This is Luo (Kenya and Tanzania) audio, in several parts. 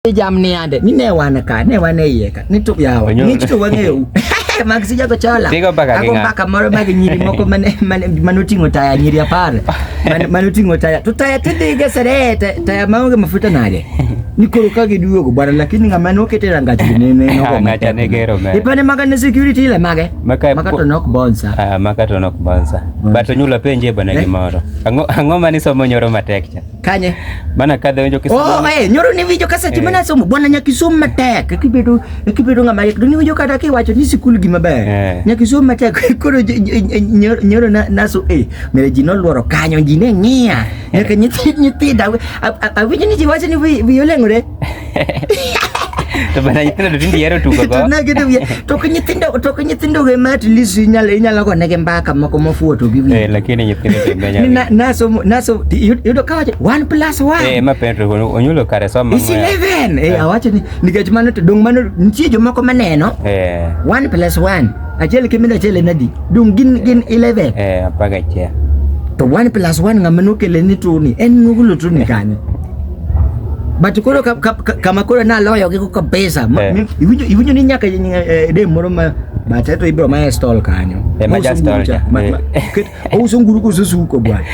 Jamni ande ni ne wana ka ne wana yeka ni to yawa ni to wangeu magsi jago chola ako mpaka moro magi nyiri moko manutingo taya nyiri apar manutingo taya to taya tidige serete taya maonge mafuta nade nikoro kage duogo bwana lakini ngamano ketera ngati ne no ngacha ne gero me ipane magane security ile makato nok bonsa makato nok bonsa bato nyula penje bana gimoro ango mani somo nyoro matek cha kanye bana kadhe wenjo kisomo nyoro ni vijo kasati mana somo bwana nyakisomo matek kibedo ngama yek ni vijo kata kiwacho ni sikul gima ber nyakisomo matek koro nyoro naso mere jino luoro kanyo jine ngia nyaka nyithi dawe awinjo ni jiwacho ni violengore to bana nyithindo do tindi yero tugo go na gitu ya to nyithindo ge mat lisi inyalo go nege mbaka moko mofuoto gi wi lakini nyithindo be nganya naso yudo kawacho 1+1 ma penro onyulo kare somo is 11 awacho ni nikech mano to dong mano nitie jomoko maneno 1+1 achiel kimina chele nadi dong gin 11 apaga chia to 1+1 ngamano kele ni tuni en nugulo tuni kanye but koro kama koro na loyo gi ko pesa iwinjo ni nyaka de moro ma bata to ibro ma stall kanyo ma stall uso nguru ko susuko bwana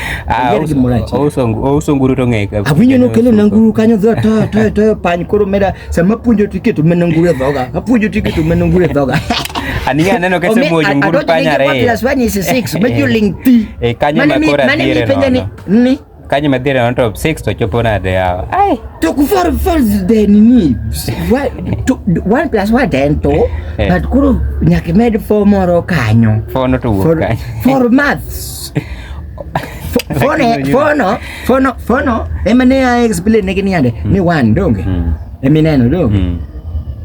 uso nguru to ngeka awinjo no kele na nguru kanyo to pan koro mera sama punjo tiketo mena nguru dhoga apunjo tiketo mena nguru dhoga aniga neno kese mojo nguru panyare +1 is 6 majuling ti kanyo makora dire ni kanyo madire on top 6 to chopo na de yawa ai to for the nini 1+1 dento but kuro nyaka med 4 moro kanyo 4 no to wuok kanyo for maths fono emane I explain ne gini ande ni 1 donge emineno donge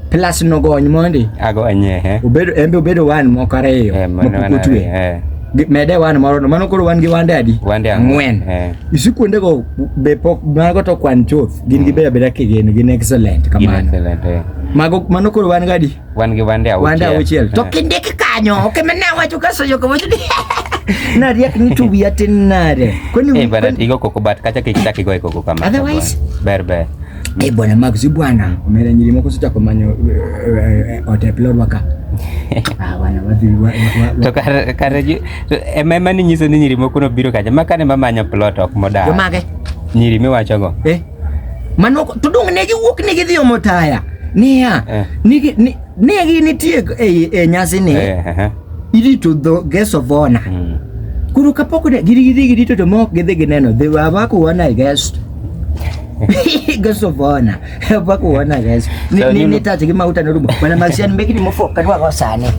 plus no gony mondi ago anye obedo 1 moko ariyo mokutwe mede 1 moro no mano koro 1 gi 1 adi 4 isikwonde go be pok mago to kwan choth gin gi beda gin excellent kamano mago mano koro 1 gadi 1 gi 1 auchiel to kinde kanyo okemena wacho kaso yo komo na riak ni tu biatin nare kwani bana tigo koko bat kacha kitaki go koko kama otherwise berbe bwana magzi bwana umera nyiri moko sita komanyo oteplor waka wana wadhiwa to kare emema ni nyiso ni nyiri moko no biro kacha makane mamanyo plot ok moda yo mage nyiri miwacho go mano to dong ne gi wuok ne gi dhio motaya niya nigi nitie nyasi ni irito dho guest of honor kuru kapoko ne giri to mok gidhi gineno they were wana guest guest of honor baku wana guest ni tati gi mauta no rumo bana masian mbeki ni mofo kadwa go sane